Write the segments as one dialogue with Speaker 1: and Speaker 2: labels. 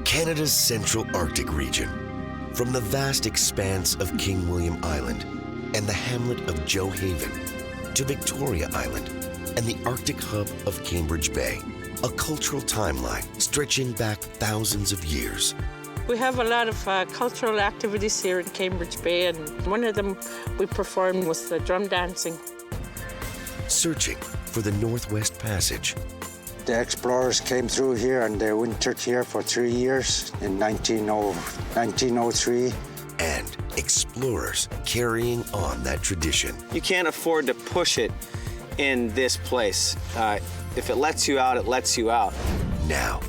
Speaker 1: Canada's central Arctic region, from the vast expanse of King William Island and the hamlet of Gjoa Haven to Victoria Island and the Arctic hub of Cambridge Bay, a cultural timeline stretching back thousands of years.
Speaker 2: We have a lot of cultural activities here in Cambridge Bay, and one of them we performed was the drum dancing.
Speaker 1: Searching for the Northwest Passage.
Speaker 3: The explorers came through here and they wintered here for 3 years in 1903.
Speaker 1: And explorers carrying on that tradition.
Speaker 4: You can't afford to push it in this place. If it lets you out, it lets you out.
Speaker 1: Now,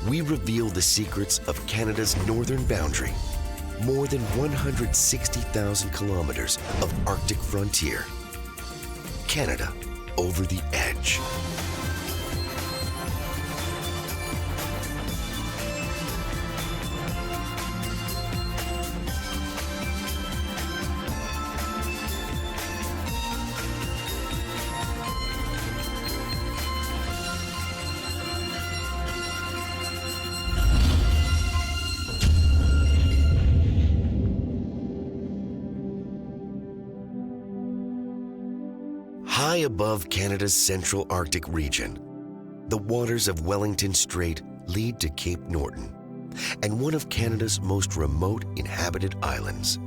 Speaker 1: we reveal the secrets of Canada's northern boundary. More than 160,000 kilometers of Arctic frontier. Canada over the edge. High above Canada's central Arctic region, the waters of Wellington Strait lead to Cape Norton and one of Canada's most remote inhabited islands.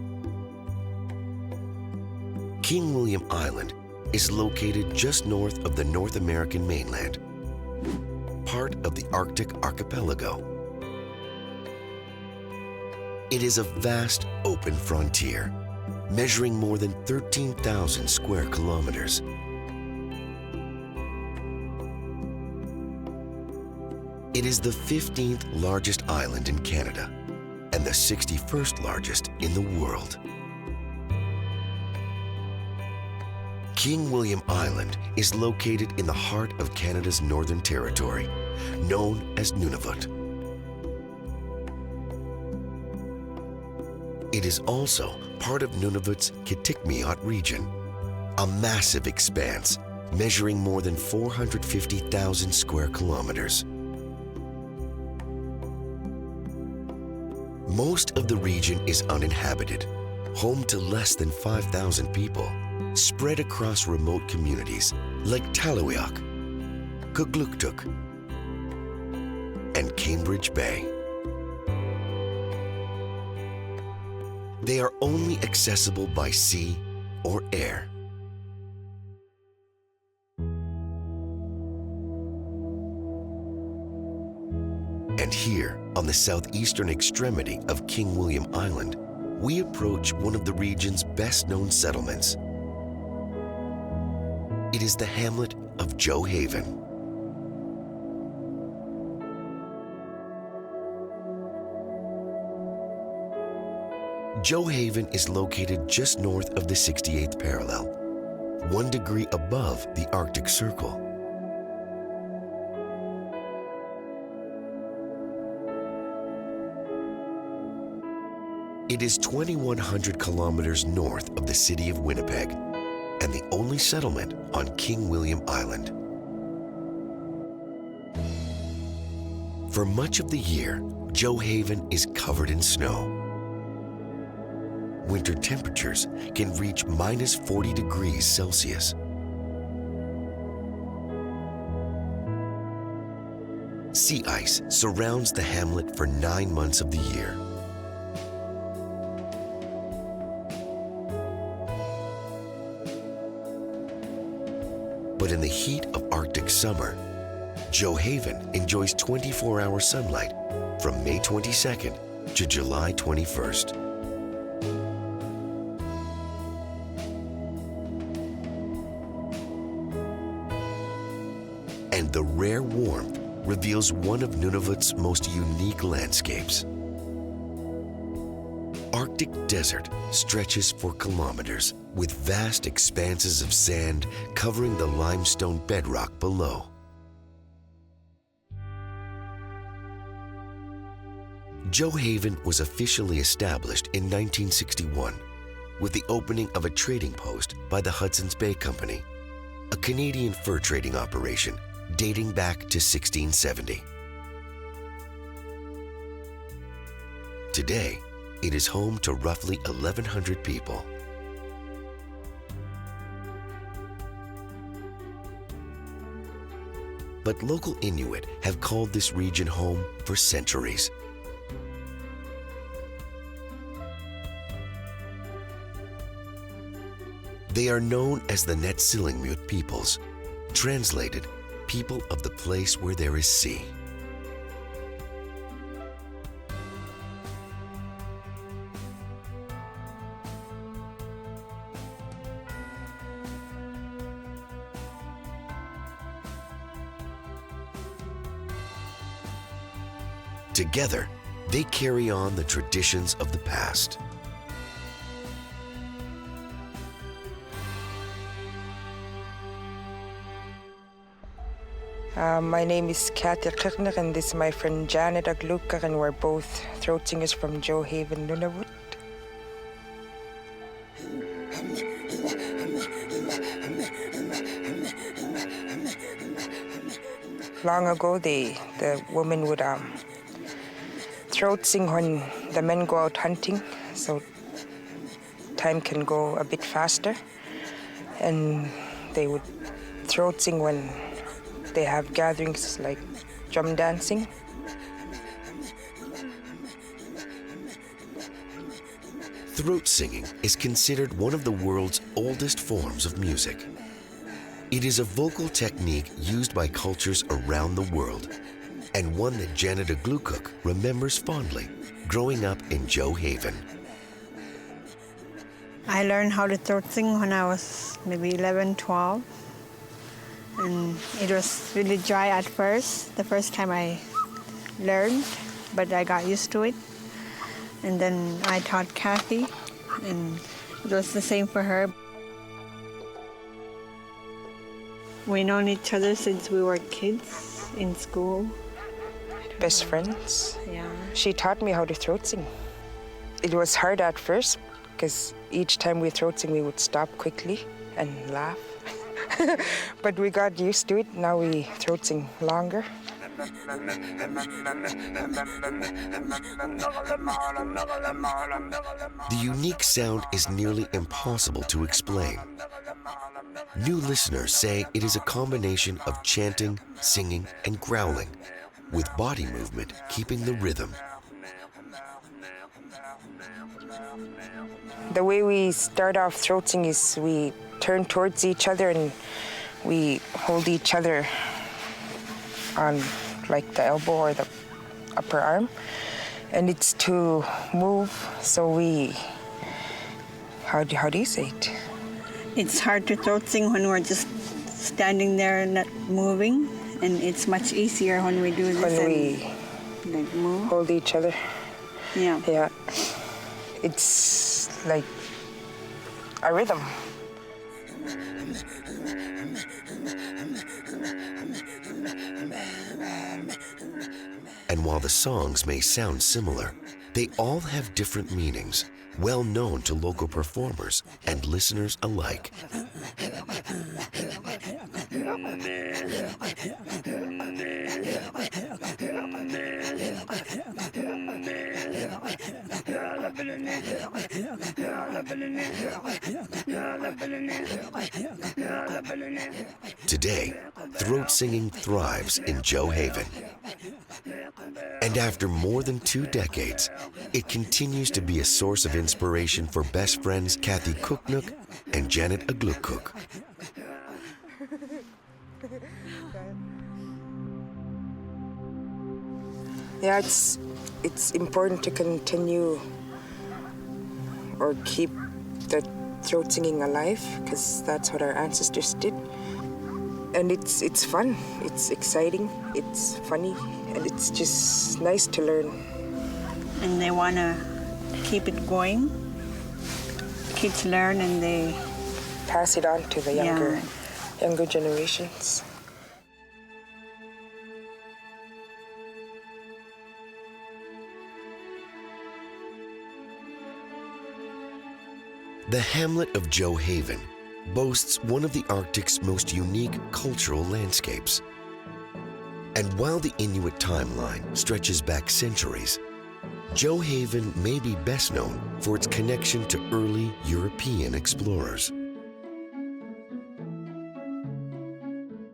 Speaker 1: King William Island is located just north of the North American mainland, part of the Arctic archipelago. It is a vast open frontier, measuring more than 13,000 square kilometers. It is the 15th largest island in Canada and the 61st largest in the world. King William Island is located in the heart of Canada's Northern Territory, known as Nunavut. It is also part of Nunavut's Kitikmeot region, a massive expanse measuring more than 450,000 square kilometers. Most of the region is uninhabited, home to less than 5,000 people, spread across remote communities like Talawiak, Kugluktuk, and Cambridge Bay. They are only accessible by sea or air. And here, on the southeastern extremity of King William Island, we approach one of the region's best-known settlements. It is the hamlet of Gjoa Haven. Gjoa Haven is located just north of the 68th parallel, 1 degree above the Arctic Circle. It is 2,100 kilometers north of the city of Winnipeg and the only settlement on King William Island. For much of the year, Gjoa Haven is covered in snow. Winter temperatures can reach minus 40 degrees Celsius. Sea ice surrounds the hamlet for 9 months of the year. But in the heat of Arctic summer, Gjoa Haven enjoys 24-hour sunlight from May 22nd to July 21st. And the rare warmth reveals one of Nunavut's most unique landscapes. Arctic desert stretches for kilometers with vast expanses of sand covering the limestone bedrock below. Gjoa Haven was officially established in 1961 with the opening of a trading post by the Hudson's Bay Company, a Canadian fur trading operation dating back to 1670. Today, it is home to roughly 1,100 people. But local Inuit have called this region home for centuries. They are known as the Netsilingmut peoples, translated, people of the place where there is sea. Together, they carry on the traditions of the past.
Speaker 5: My name is Katja Kirchner, and this is my friend Janet Aglukar, and we're both throat singers from Gjoa Haven, Nunavut. Long ago, the women would throat sing when the men go out hunting, so time can go a bit faster. And they would throat sing when they have gatherings like drum dancing.
Speaker 1: Throat singing is considered one of the world's oldest forms of music. It is a vocal technique used by cultures around the world, and one that Janet Aglukuk remembers fondly growing up in Gjoa Haven.
Speaker 6: I learned how to throat sing when I was maybe 11, 12. And it was really dry at first, the first time I learned, but I got used to it. And then I taught Kathy, and it was the same for her. We've known each other since we were kids in school.
Speaker 5: Best friends.
Speaker 6: Yeah.
Speaker 5: She taught me how to throat sing. It was hard at first because each time we throat sing, we would stop quickly and laugh. But we got used to it. Now we throat sing longer.
Speaker 1: The unique sound is nearly impossible to explain. New listeners say it is a combination of chanting, singing, and growling, with body movement keeping the rhythm.
Speaker 5: The way we start off throat sing is we turn towards each other and we hold each other on like the elbow or the upper arm. And it's to move, so we, how do you say it?
Speaker 6: It's hard to throat sing when we're just standing there and not moving, and it's much easier when we do this
Speaker 5: When
Speaker 6: and
Speaker 5: we
Speaker 6: like move.
Speaker 5: hold each other.
Speaker 6: Yeah.
Speaker 5: Yeah. It's like a rhythm.
Speaker 1: And while the songs may sound similar, they all have different meanings, well known to local performers and listeners alike. Today, throat singing thrives in Gjoa Haven. And after more than 2 decades, it continues to be a source of inspiration for best friends Kathy Cooknook and Janet Aglukuk.
Speaker 5: Yeah, it's important to continue or keep the throat singing alive, because that's what our ancestors did. And it's fun, it's exciting, it's funny, and it's just nice to learn.
Speaker 6: And they want to keep it going. Kids learn and they
Speaker 5: Pass it on to the younger generations.
Speaker 1: The hamlet of Gjoa Haven boasts one of the Arctic's most unique cultural landscapes. And while the Inuit timeline stretches back centuries, Gjoa may be best known for its connection to early European explorers.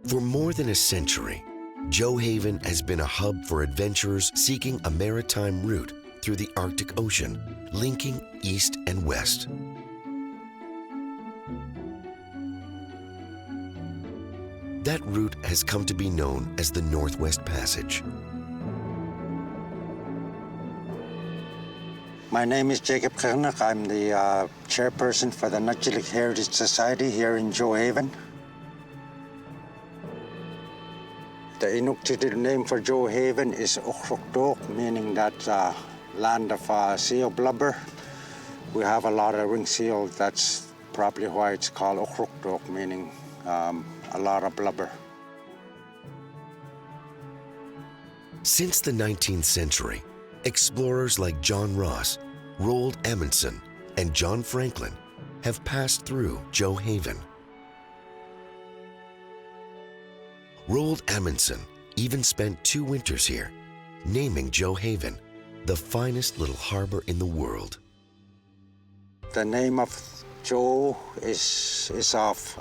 Speaker 1: For more than a century, Gjoa has been a hub for adventurers seeking a maritime route through the Arctic Ocean, linking east and west. That route has come to be known as the Northwest Passage.
Speaker 3: My name is Jacob Gjoa. I'm the chairperson for the Nutgilik Heritage Society here in Gjoa. The Inuktitut name for Gjoa is Ukhrukdok, meaning that land of seal blubber. We have a lot of ring seal. That's probably why it's called Ukhrukdok, meaning a lot of blubber.
Speaker 1: Since the 19th century, explorers like John Ross, Roald Amundsen, and John Franklin have passed through Gjoa. Roald Amundsen even spent 2 winters here, naming Gjoa the finest little harbor in the world.
Speaker 3: The name of Gjoa is of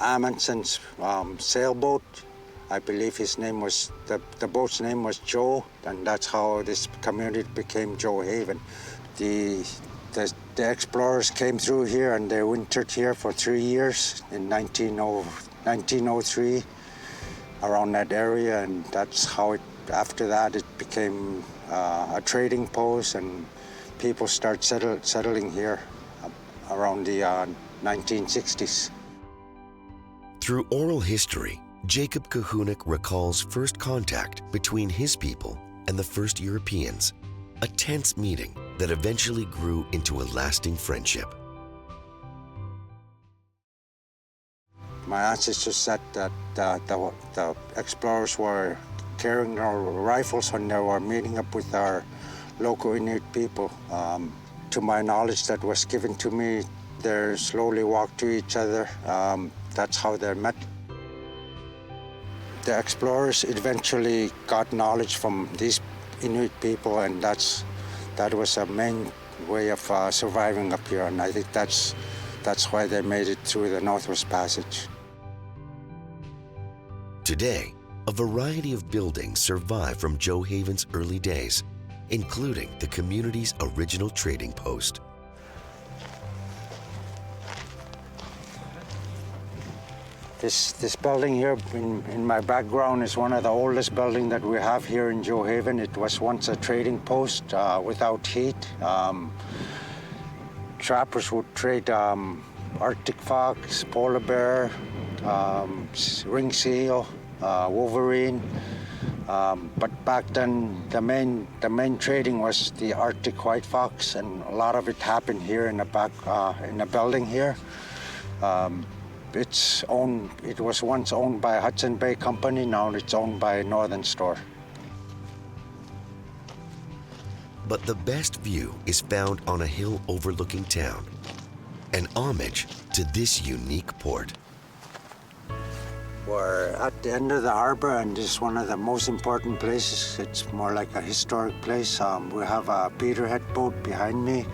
Speaker 3: Amundsen's sailboat. I believe his name was, the boat's name was Gjoa, and that's how this community became Gjoa. The explorers came through here and they wintered here for 3 years in 1903, around that area, and that's how after that it became a trading post, and people start settling here around the 1960s.
Speaker 1: Through oral history, Jacob Gjoa recalls first contact between his people and the first Europeans, a tense meeting that eventually grew into a lasting friendship.
Speaker 3: My ancestors said that the explorers were carrying their rifles when they were meeting up with our local Inuit people. To my knowledge that was given to me, they slowly walked to each other. That's how they met. The explorers eventually got knowledge from these Inuit people, and that was a main way of surviving up here, and I think that's why they made it through the Northwest Passage.
Speaker 1: Today, a variety of buildings survive from Gjoa's early days, including the community's original trading post.
Speaker 3: This building here in my background is one of the oldest buildings that we have here in Gjoa. It was once a trading post without heat. Trappers would trade Arctic fox, polar bear, ring seal, wolverine. But back then, the main trading was the Arctic white fox, and a lot of it happened here in the back in the building here. It was once owned by Hudson Bay Company. Now it's owned by Northern Store.
Speaker 1: But the best view is found on a hill overlooking town, an homage to this unique port.
Speaker 3: We're at the end of the harbor, and this is one of the most important places. It's more like a historic place. We have a Peterhead boat behind me,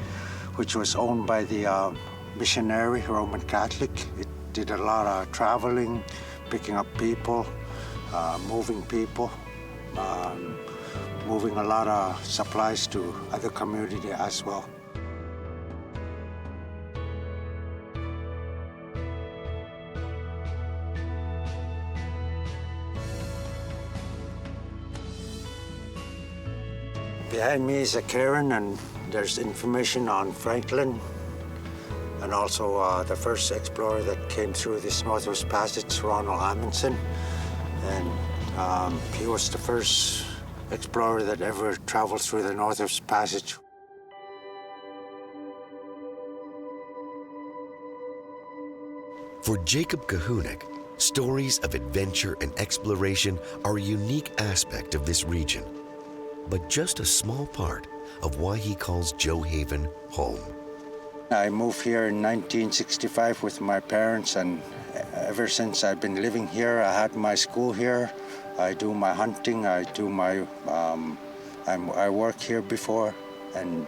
Speaker 3: which was owned by the missionary, Roman Catholic. It did a lot of traveling, picking up people, moving people, moving a lot of supplies to other communities as well. Behind me is a cairn, and there's information on Franklin, and also the first explorer that came through this Northwest Passage, Ronald Amundsen. And he was the first explorer that ever traveled through the Northwest Passage.
Speaker 1: For Jacob Gjoa, stories of adventure and exploration are a unique aspect of this region, but just a small part of why he calls Gjoa home.
Speaker 3: I moved here in 1965 with my parents, and ever since I've been living here. I had my school here. I do my hunting, I do my I worked here before, and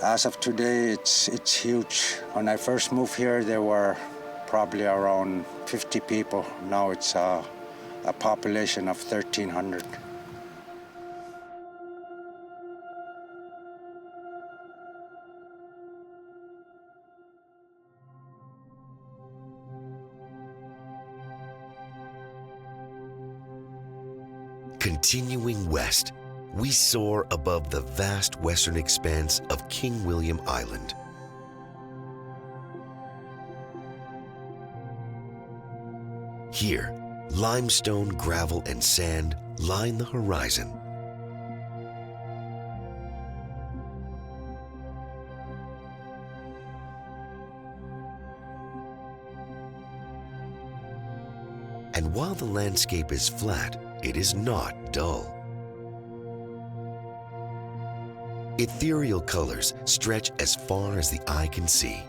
Speaker 3: as of today, it's huge. When I first moved here, there were probably around 50 people. Now it's a population of 1,300.
Speaker 1: Continuing west, we soar above the vast western expanse of King William Island. Here, limestone, gravel, and sand line the horizon. And while the landscape is flat, it is not dull. Ethereal colors stretch as far as the eye can see.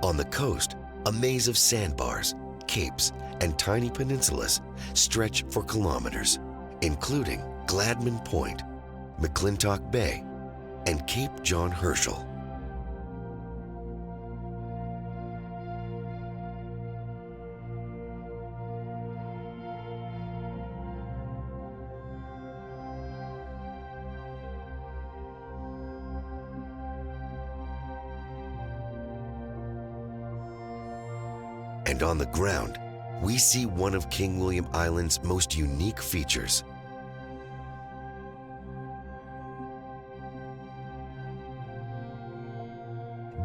Speaker 1: On the coast, a maze of sandbars, capes, and tiny peninsulas stretch for kilometers, including Gladman Point, McClintock Bay, and Cape John Herschel. And on the ground, we see one of King William Island's most unique features.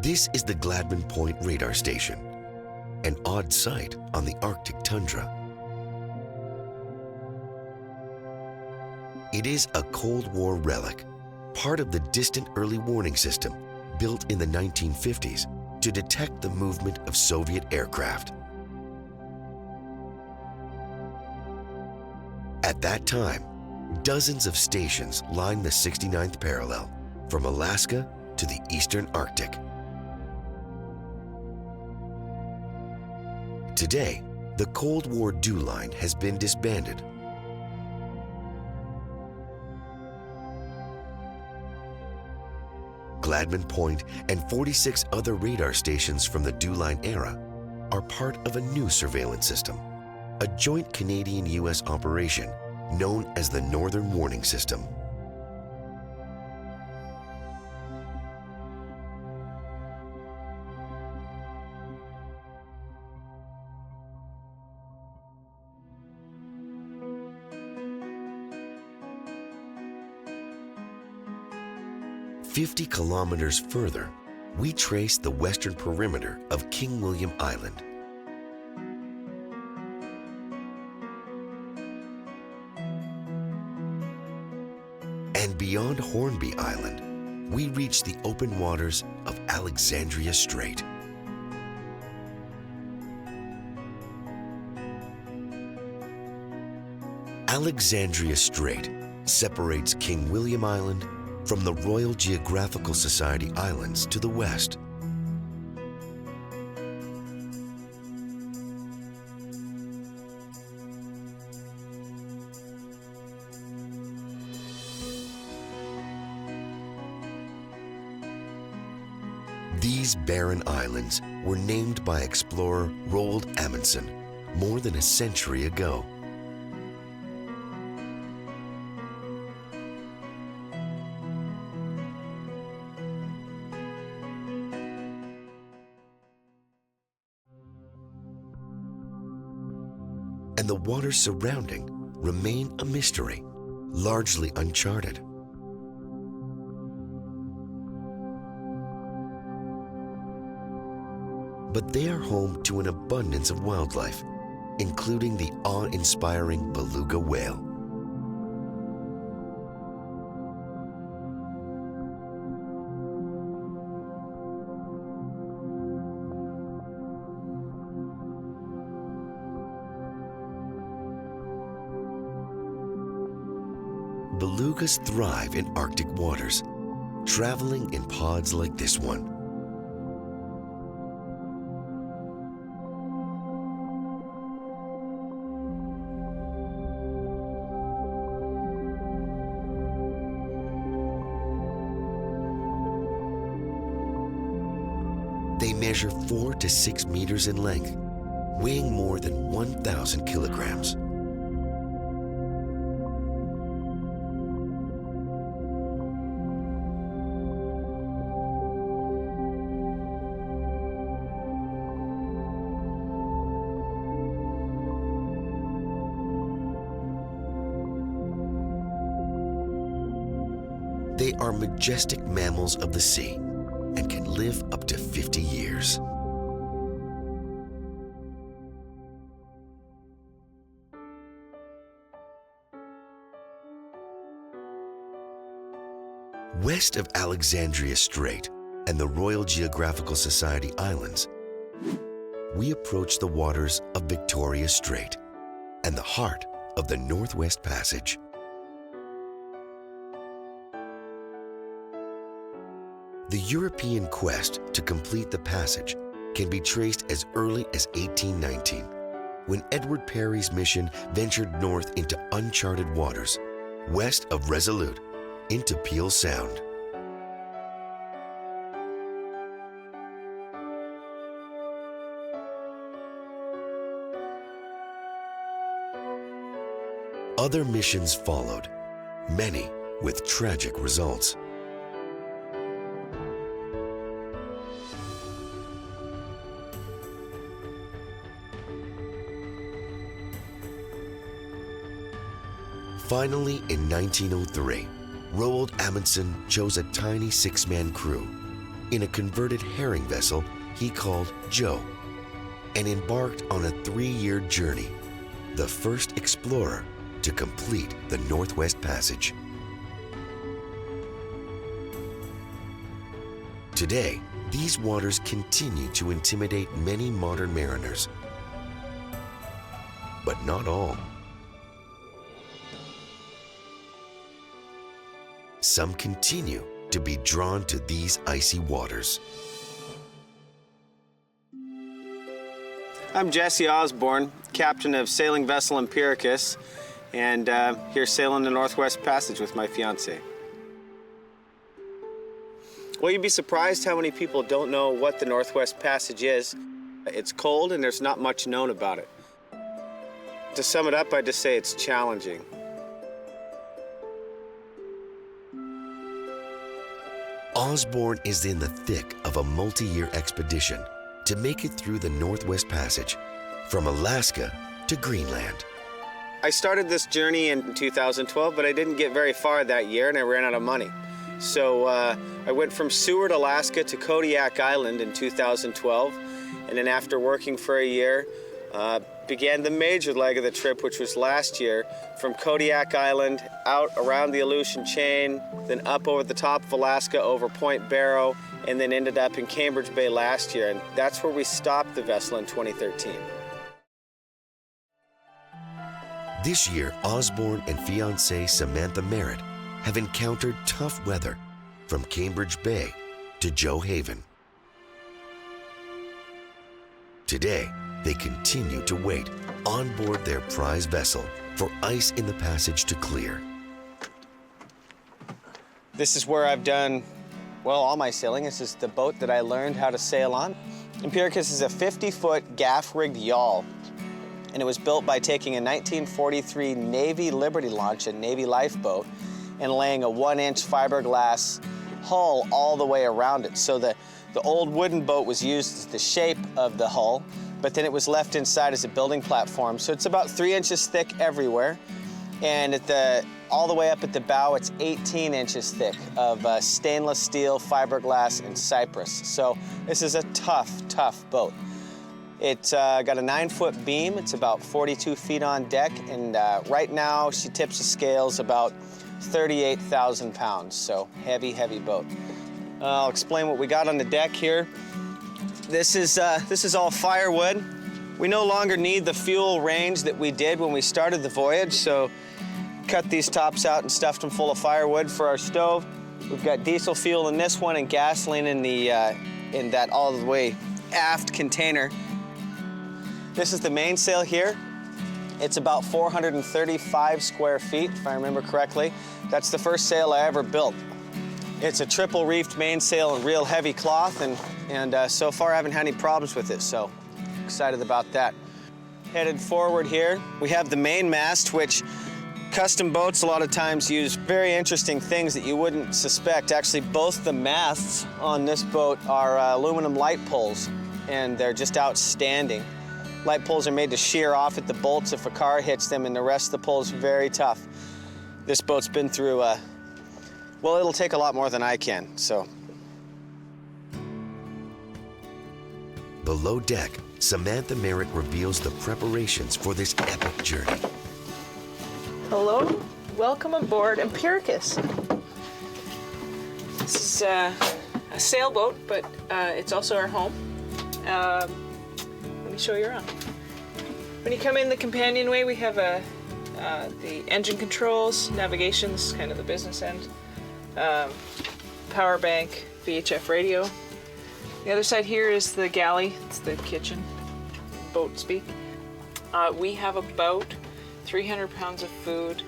Speaker 1: This is the Gladman Point radar station, an odd sight on the Arctic tundra. It is a Cold War relic, part of the distant early warning system built in the 1950s to detect the movement of Soviet aircraft. At that time, dozens of stations lined the 69th parallel, from Alaska to the eastern Arctic. Today, the Cold War DEW line has been disbanded. Gladman Point and 46 other radar stations from the DEW line era are part of a new surveillance system, a joint Canadian-US operation known as the Northern Warning System. "50 kilometers further, we trace the western perimeter of King William Island. And beyond Hornby Island, we reach the open waters of Alexandria Strait. Alexandria Strait separates King William Island from the Royal Geographical Society Islands to the west. These barren islands were named by explorer Roald Amundsen more than a century ago. And the waters surrounding remain a mystery, largely uncharted. But they are home to an abundance of wildlife, including the awe-inspiring beluga whale. Belugas thrive in Arctic waters, traveling in pods like this one. measure 4 to 6 meters in length, weighing more than 1,000 kilograms. They are majestic mammals of the sea and can live up to 50 years. West of Alexandria Strait and the Royal Geographical Society Islands, we approach the waters of Victoria Strait and the heart of the Northwest Passage. The European quest to complete the passage can be traced as early as 1819, when Edward Parry's mission ventured north into uncharted waters, west of Resolute, into Peel Sound. Other missions followed, many with tragic results. Finally, in 1903, Roald Amundsen chose a tiny 6-man crew in a converted herring vessel he called Gjoa and embarked on a 3-year journey, the first explorer to complete the Northwest Passage. Today, these waters continue to intimidate many modern mariners, but not all. Some continue to be drawn to these icy waters.
Speaker 4: I'm Jesse Osborne, captain of sailing vessel Empiricus, and here sailing the Northwest Passage with my fiance. Well, you'd be surprised how many people don't know what the Northwest Passage is. It's cold and there's not much known about it. To sum it up, I'd just say it's challenging.
Speaker 1: Osborne is in the thick of a multi-year expedition to make it through the Northwest Passage, from Alaska to Greenland.
Speaker 4: I started this journey in 2012, but I didn't get very far that year and I ran out of money. So I went from Seward, Alaska to Kodiak Island in 2012, and then after working for a year, began the major leg of the trip, which was last year, from Kodiak Island, out around the Aleutian Chain, then up over the top of Alaska, over Point Barrow, and then ended up in Cambridge Bay last year, and that's where we stopped the vessel in 2013.
Speaker 1: This year, Osborne and fiancée Samantha Merritt have encountered tough weather from Cambridge Bay to Gjoa Haven. Today, they continue to wait on board their prize vessel for ice in the passage to clear.
Speaker 4: This is where I've done, well, all my sailing. This is the boat that I learned how to sail on. Empiricus is a 50-foot gaff-rigged yawl, and it was built by taking a 1943 Navy Liberty launch, a Navy lifeboat, and laying a 1-inch fiberglass hull all the way around it. So the old wooden boat was used as the shape of the hull, but then it was left inside as a building platform. So it's about 3 inches thick everywhere. And all the way up at the bow, it's 18 inches thick of stainless steel, fiberglass, and cypress. So this is a tough, tough boat. It's got a 9-foot beam. It's about 42 feet on deck. And right now, she tips the scales about 38,000 pounds. So heavy, heavy boat. I'll explain what we got on the deck here. This is all firewood. We no longer need the fuel range that we did when we started the voyage, so cut these tops out and stuffed them full of firewood for our stove. We've got diesel fuel in this one and gasoline in that all the way aft container. This is the mainsail here. It's about 435 square feet, if I remember correctly. That's the first sail I ever built. It's a triple reefed mainsail in real heavy cloth, and And so far I haven't had any problems with it, so excited about that. Headed forward here, we have the main mast, which custom boats a lot of times use very interesting things that you wouldn't suspect. Actually, both the masts on this boat are aluminum light poles, and they're just outstanding. Light poles are made to shear off at the bolts if a car hits them, and the rest of the pole's very tough. This boat's been through, well, it'll take a lot more than I can, so.
Speaker 1: Below deck, Samantha Merritt reveals the preparations for this epic journey.
Speaker 2: Hello, welcome aboard Empiricus. This is a sailboat, but it's also our home. Let me show you around. When you come in the companionway, we have the engine controls, navigation, this is kind of the business end, power bank, VHF radio. The other side here is the galley, it's the kitchen, boat speak. We have about 300 pounds of food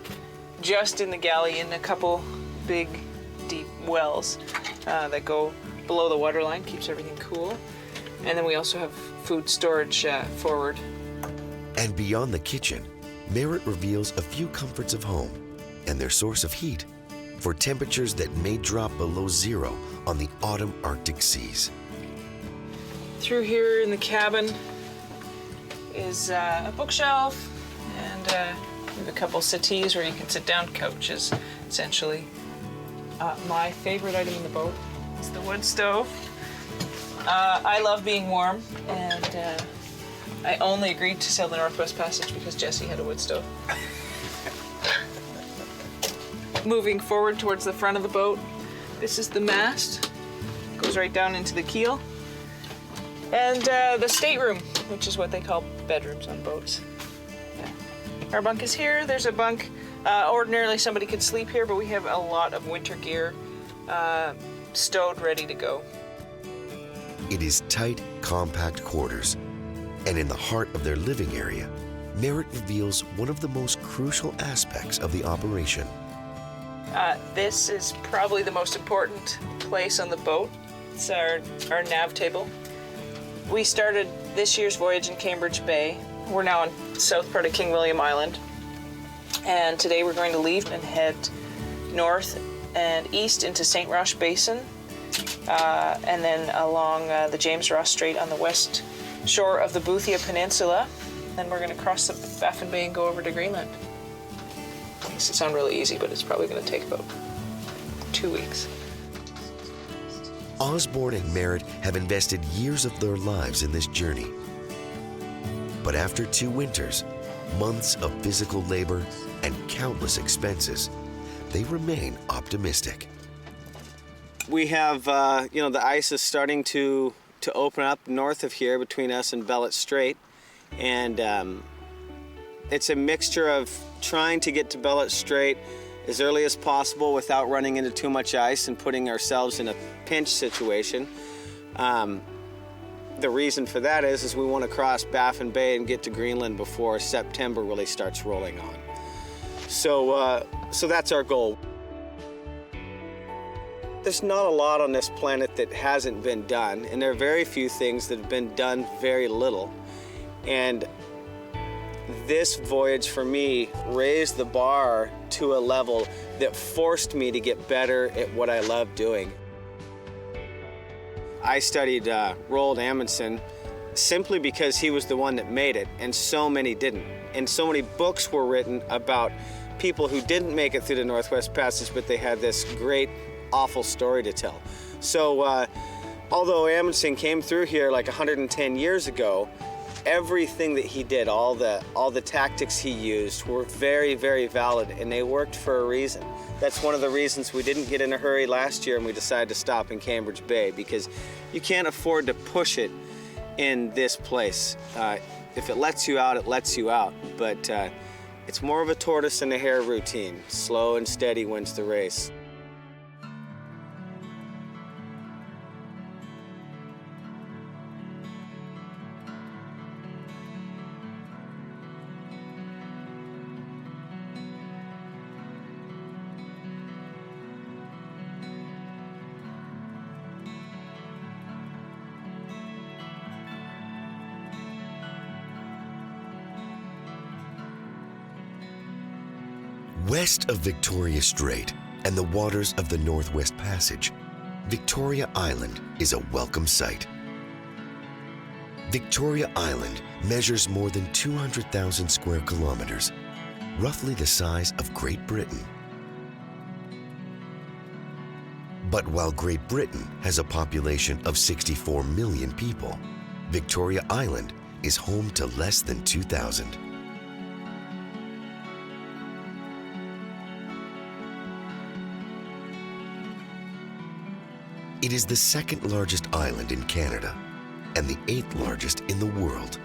Speaker 2: just in the galley in a couple big, deep wells that go below the waterline, keeps everything cool. And then we also have food storage forward.
Speaker 1: And beyond the kitchen, Merritt reveals a few comforts of home and their source of heat for temperatures that may drop below zero on the autumn Arctic seas.
Speaker 2: Through here in the cabin is a bookshelf, and we have a couple settees where you can sit down, couches, essentially. My favorite item in the boat is the wood stove. I love being warm, and I only agreed to sail the Northwest Passage because Jesse had a wood stove. Moving forward towards the front of the boat, this is the mast. Goes right down into the keel. And the stateroom, which is what they call bedrooms on boats. Yeah. Our bunk is here. There's a bunk. Ordinarily somebody could sleep here, but we have a lot of winter gear stowed, ready to go.
Speaker 1: It is tight, compact quarters. And in the heart of their living area, Merritt reveals one of the most crucial aspects of the operation.
Speaker 2: This is probably the most important place on the boat. It's our nav table. We started this year's voyage in Cambridge Bay. We're now on the south part of King William Island. And today we're going to leave and head north and east into St. Roch Basin, and then along the James Ross Strait on the west shore of the Boothia Peninsula. Then we're going to cross the Baffin Bay and go over to Greenland. Makes it sound really easy, but it's probably going to take about 2 weeks.
Speaker 1: Osborne and Merritt have invested years of their lives in this journey. But after 2 winters, months of physical labor, and countless expenses, they remain optimistic.
Speaker 4: We have, the ice is starting to open up north of here between us and Bellot Strait. And it's a mixture of trying to get to Bellot Strait as early as possible without running into too much ice and putting ourselves in a pinch situation. The reason for that is we want to cross Baffin Bay and get to Greenland before September really starts rolling on. So that's our goal. There's not a lot on this planet that hasn't been done, and there are very few things that have been done very little. And this voyage for me raised the bar to a level that forced me to get better at what I love doing. I studied Roald Amundsen simply because he was the one that made it, and so many didn't. And so many books were written about people who didn't make it through the Northwest Passage, but they had this great, awful story to tell. So although Amundsen came through here like 110 years ago, everything that he did, all the tactics he used were very, very valid, and they worked for a reason. That's one of the reasons we didn't get in a hurry last year and we decided to stop in Cambridge Bay, because you can't afford to push it in this place. If it lets you out, it lets you out. But it's more of a tortoise and a hare routine. Slow and steady wins the race.
Speaker 1: West of Victoria Strait and the waters of the Northwest Passage, Victoria Island is a welcome sight. Victoria Island measures more than 200,000 square kilometers, roughly the size of Great Britain. But while Great Britain has a population of 64 million people, Victoria Island is home to less than 2,000. It is the second largest island in Canada and the 8th largest in the world.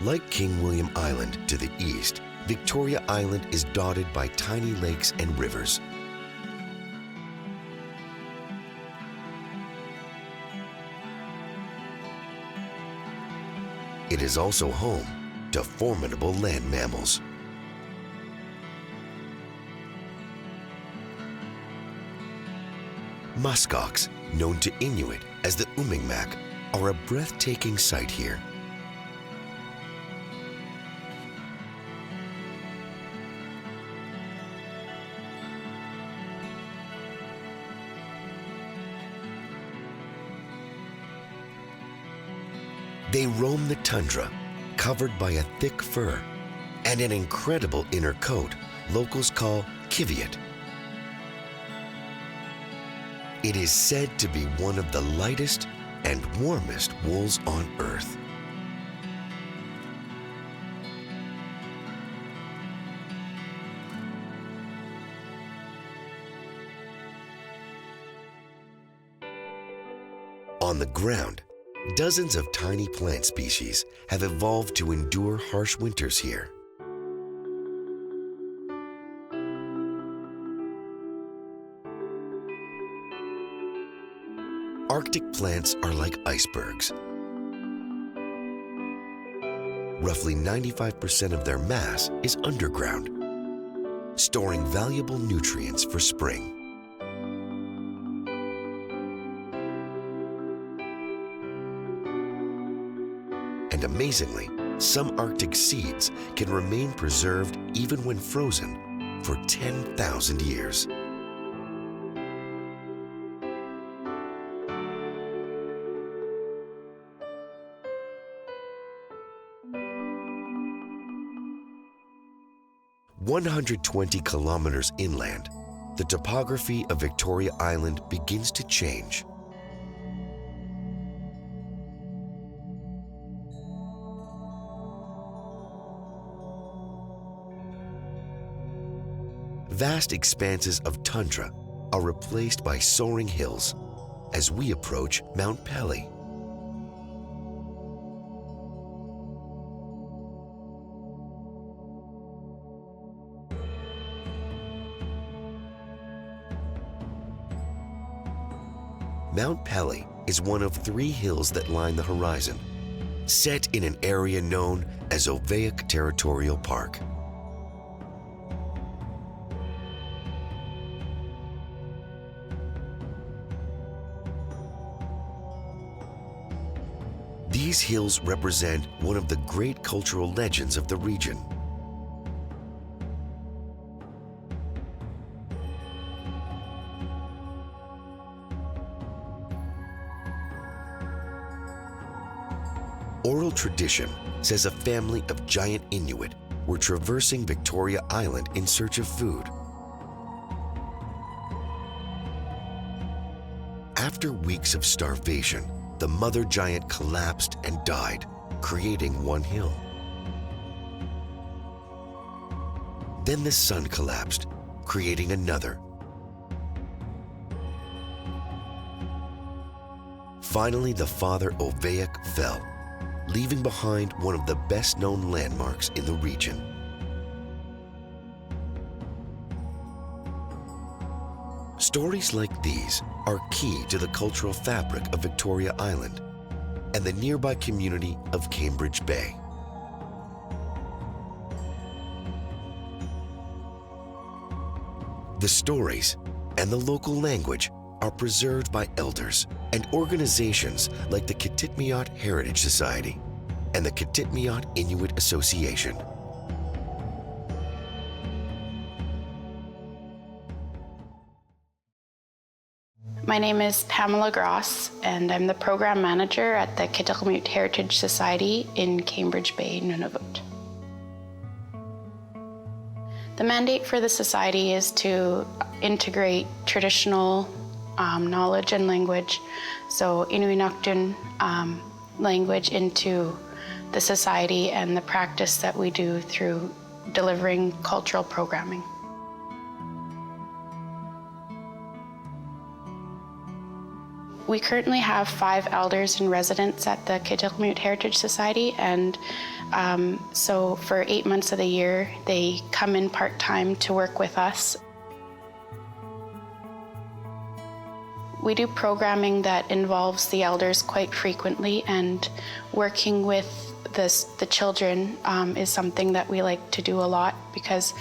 Speaker 1: Like King William Island to the east, Victoria Island is dotted by tiny lakes and rivers. It is also home to formidable land mammals. Muskox, known to Inuit as the Umingmak, are a breathtaking sight here. They roam the tundra, covered by a thick fur and an incredible inner coat locals call kiviat. It is said to be one of the lightest and warmest wools on Earth. On the ground, dozens of tiny plant species have evolved to endure harsh winters here. Arctic plants are like icebergs. Roughly 95% of their mass is underground, storing valuable nutrients for spring. And amazingly, some Arctic seeds can remain preserved even when frozen for 10,000 years. "120 kilometers inland, the topography of Victoria Island begins to change. Vast expanses of tundra are replaced by soaring hills as we approach Mount Pelly. Mount Pelly is one of 3 hills that line the horizon, set in an area known as Ovaic Territorial Park. These hills represent one of the great cultural legends of the region. Oral tradition says a family of giant Inuit were traversing Victoria Island in search of food. After weeks of starvation, the mother giant collapsed and died, creating one hill. Then the son collapsed, creating another. Finally, the father Ovaic fell, leaving behind one of the best-known landmarks in the region. Stories like these are key to the cultural fabric of Victoria Island and the nearby community of Cambridge Bay. The stories and the local language are preserved by elders and organizations like the Kitikmeot Heritage Society and the Kitikmeot Inuit Association.
Speaker 7: My name is Pamela Gross, and I'm the program manager at the Kitikmeot Heritage Society in Cambridge Bay, Nunavut. The mandate for the society is to integrate traditional knowledge and language, so Inuinnaqtun language, into the society and the practice that we do through delivering cultural programming. We currently have 5 elders in residence at the Kitikmeot Heritage Society, and so for 8 months of the year, they come in part-time to work with us. We do programming that involves the elders quite frequently, and working with the children is something that we like to do a lot, because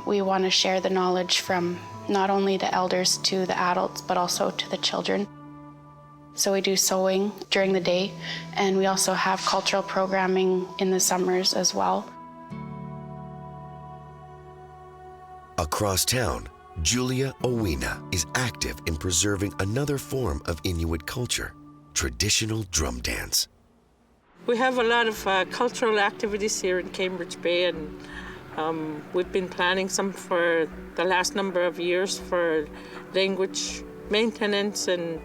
Speaker 7: we want to share the knowledge from not only the elders to the adults, but also to the children. So we do sewing during the day, and we also have cultural programming in the summers as well.
Speaker 1: Across town, Julia Owina is active in preserving another form of Inuit culture, traditional drum dance.
Speaker 2: We have a lot of cultural activities here in Cambridge Bay, and we've been planning some for the last number of years for language maintenance and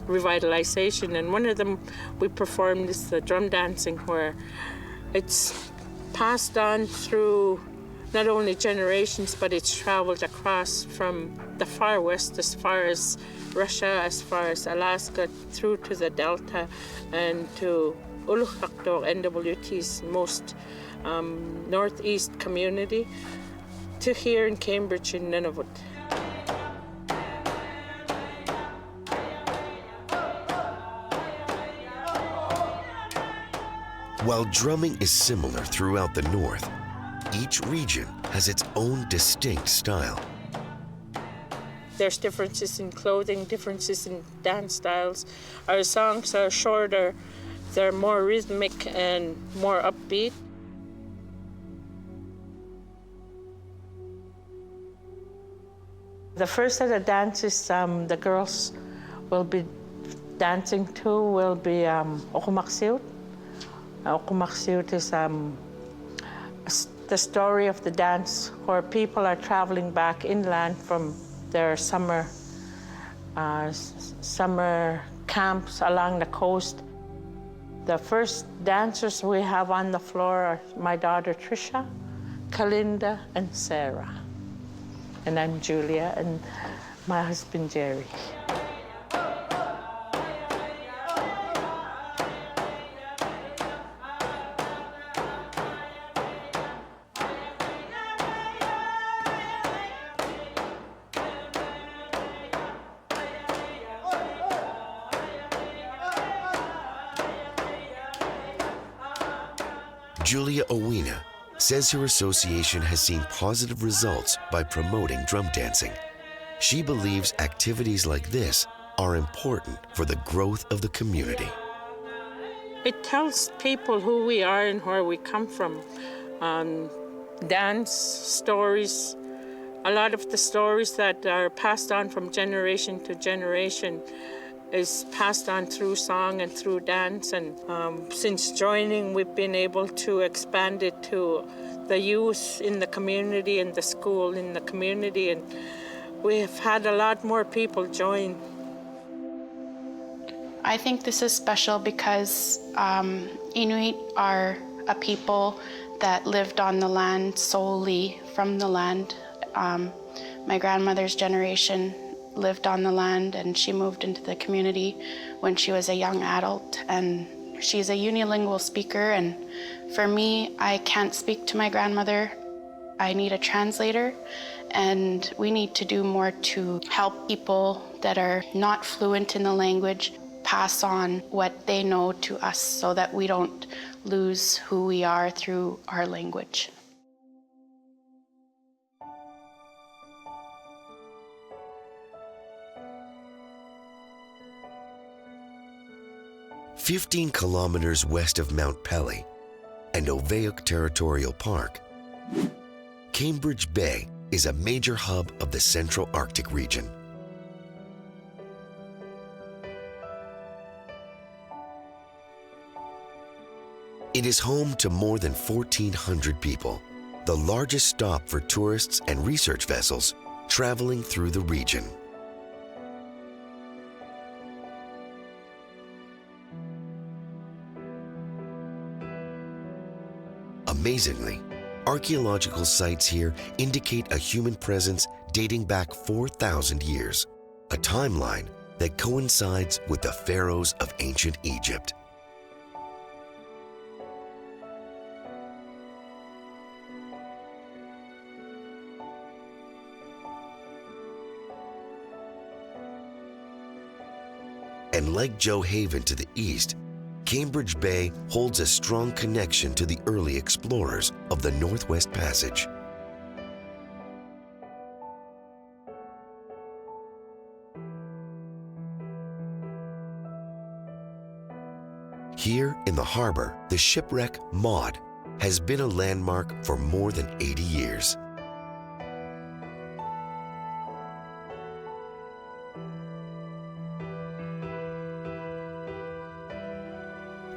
Speaker 2: revitalization. And one of them we performed is the drum dancing, where it's passed on through not only generations, but it's traveled across from the far west as far as Russia, as far as Alaska, through to the Delta, and to Ulukhakto, NWT's most northeast community, to here in Cambridge in Nunavut.
Speaker 1: While drumming is similar throughout the North, each region has its own distinct style.
Speaker 2: There's differences in clothing, differences in dance styles. Our songs are shorter, they're more rhythmic and more upbeat. The first set of dances the girls will be dancing to will be Okumaksiut. Okumaksiut is the story of the dance where people are traveling back inland from their summer camps along the coast. The first dancers we have on the floor are my daughter Trisha, Kalinda, and Sarah. And I'm Julia, and my husband Jerry.
Speaker 1: Julia Owina says her association has seen positive results by promoting drum dancing. She believes activities like this are important for the growth of the community.
Speaker 2: It tells people who we are and where we come from. Dance stories, a lot of the stories that are passed on from generation to generation is passed on through song and through dance. And since joining, we've been able to expand it to the youth in the community and the school in the community, and we have had a lot more people join.
Speaker 7: I think this is special because Inuit are a people that lived on the land solely from the land. My grandmother's generation lived on the land, and she moved into the community when she was a young adult, and she's a unilingual speaker. And for me, I can't speak to my grandmother. I need a translator, and we need to do more to help people that are not fluent in the language pass on what they know to us so that we don't lose who we are through our language.
Speaker 1: 15 kilometers west of Mount Pelly and Oveok Territorial Park, Cambridge Bay is a major hub of the Central Arctic region. It is home to more than 1,400 people, the largest stop for tourists and research vessels traveling through the region. Amazingly, archaeological sites here indicate a human presence dating back 4,000 years, a timeline that coincides with the pharaohs of ancient Egypt. And like Gjoa Haven to the east, Cambridge Bay holds a strong connection to the early explorers of the Northwest Passage. Here in the harbor, the shipwreck Maud has been a landmark for more than 80 years.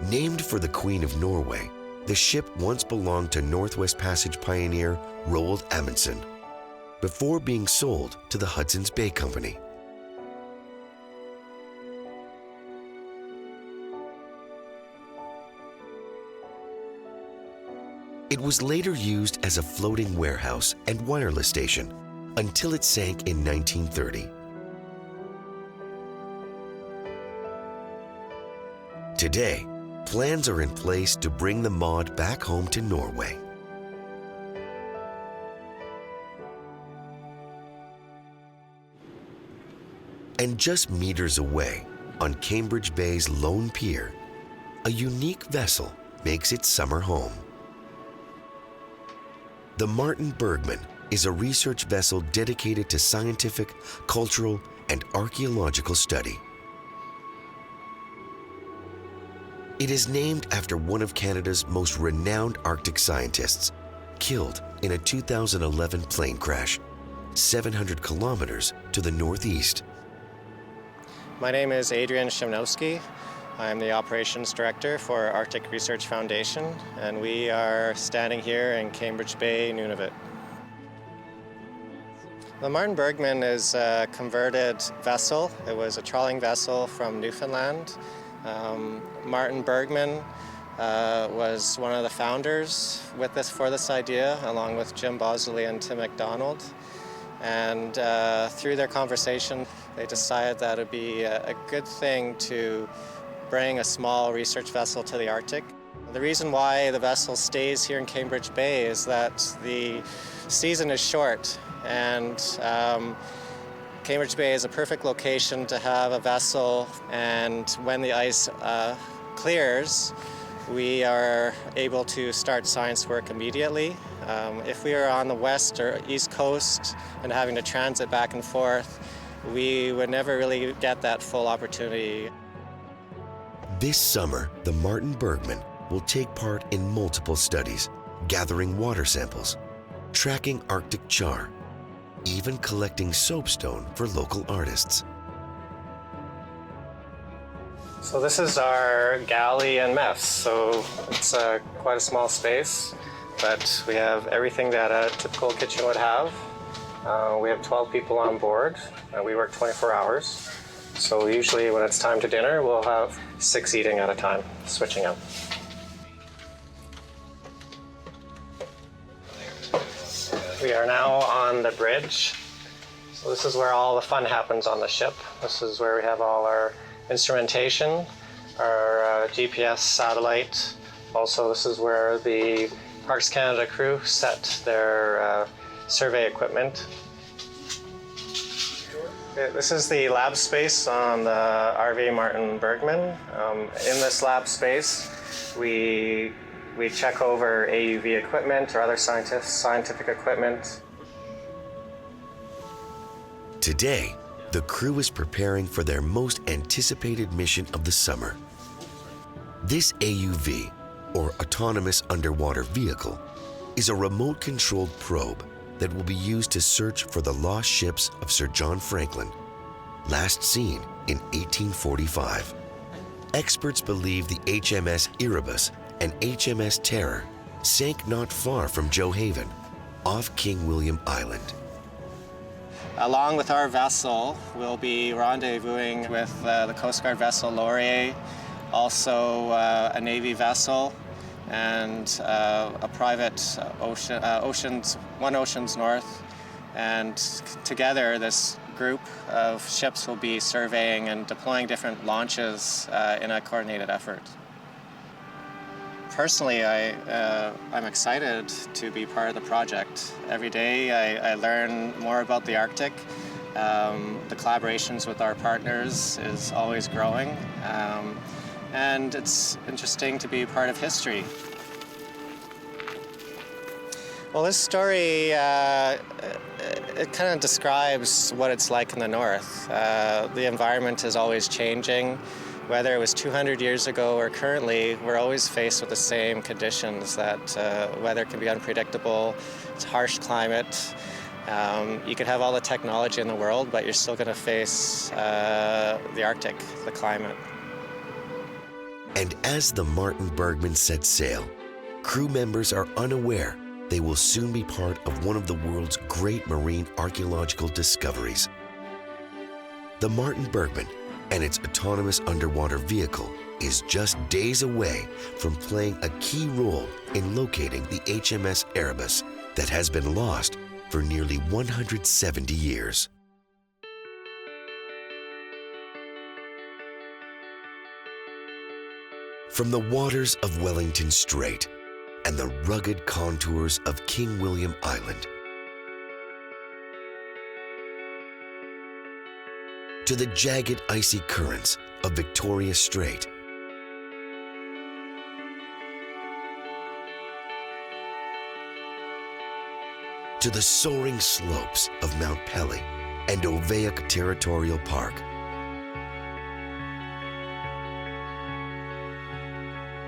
Speaker 1: Named for the Queen of Norway, the ship once belonged to Northwest Passage pioneer Roald Amundsen, before being sold to the Hudson's Bay Company. It was later used as a floating warehouse and wireless station until it sank in 1930. Today, plans are in place to bring the Maud back home to Norway. And just meters away, on Cambridge Bay's lone pier, a unique vessel makes its summer home. The Martin Bergman is a research vessel dedicated to scientific, cultural, and archaeological study. It is named after one of Canada's most renowned Arctic scientists, killed in a 2011 plane crash, 700 kilometers to the northeast.
Speaker 4: My name is Adrian Shimnowski. I'm the operations director for Arctic Research Foundation, and we are standing here in Cambridge Bay, Nunavut. The Martin Bergman is a converted vessel. It was a trawling vessel from Newfoundland. Martin Bergman was one of the founders for this idea, along with Jim Bosley and Tim MacDonald. And through their conversation, they decided that it would be a good thing to bring a small research vessel to the Arctic. The reason why the vessel stays here in Cambridge Bay is that the season is short, and Cambridge Bay is a perfect location to have a vessel, and when the ice clears, we are able to start science work immediately. If we are on the west or east coast and having to transit back and forth, we would never really get that full opportunity.
Speaker 1: This summer, the Martin Bergman will take part in multiple studies, gathering water samples, tracking Arctic char, even collecting soapstone for local artists.
Speaker 4: So this is our galley and mess. So it's quite a small space, but we have everything that a typical kitchen would have. We have 12 people on board. We work 24 hours. So usually when it's time to dinner, we'll have 6 eating at a time, switching up. We are now on the bridge. So this is where all the fun happens on the ship. This is where we have all our instrumentation, our GPS satellite. Also, this is where the Parks Canada crew set their survey equipment. This is the lab space on the RV Martin Bergman. In this lab space, we check over AUV equipment or other scientific equipment.
Speaker 1: Today, the crew is preparing for their most anticipated mission of the summer, This AUV, or Autonomous Underwater Vehicle, is a remote-controlled probe that will be used to search for the lost ships of Sir John Franklin, last seen in 1845. Experts believe the HMS Erebus and HMS Terror sank not far from Gjoa Haven, off King William Island.
Speaker 4: Along with our vessel, we'll be rendezvousing with the Coast Guard vessel Laurier, also a Navy vessel, and a private One Oceans North. And together, this group of ships will be surveying and deploying different launches in a coordinated effort. Personally, I'm excited to be part of the project. Every day I learn more about the Arctic. The collaborations with our partners is always growing. And it's interesting to be part of history. Well, this story, it kind of describes what it's like in the north. The environment is always changing. Whether it was 200 years ago or currently, we're always faced with the same conditions, that weather can be unpredictable, it's harsh climate. You could have all the technology in the world, but you're still going to face the Arctic, the climate.
Speaker 1: And as the Martin Bergman set sail, crew members are unaware they will soon be part of one of the world's great marine archaeological discoveries. The Martin Bergman and its autonomous underwater vehicle is just days away from playing a key role in locating the HMS Erebus that has been lost for nearly 170 years. From the waters of Wellington Strait and the rugged contours of King William Island to the jagged icy currents of Victoria Strait, to the soaring slopes of Mount Pelly and Oveik Territorial Park,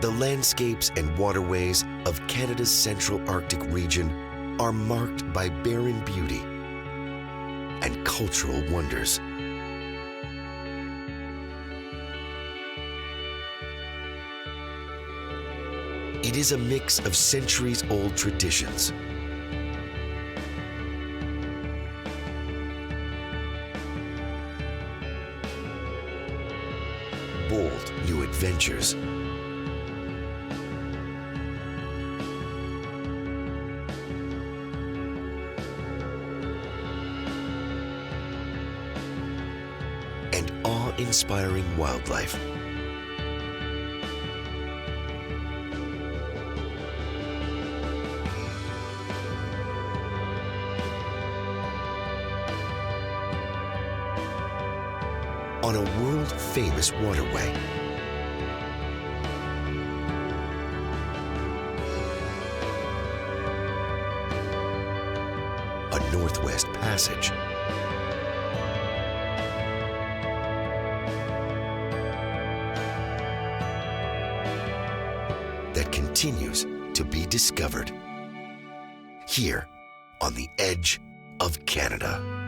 Speaker 1: the landscapes and waterways of Canada's Central Arctic region are marked by barren beauty and cultural wonders. It is a mix of centuries-old traditions, bold new adventures, and awe-inspiring wildlife. On a world-famous waterway, a Northwest Passage, that continues to be discovered here on the edge of Canada.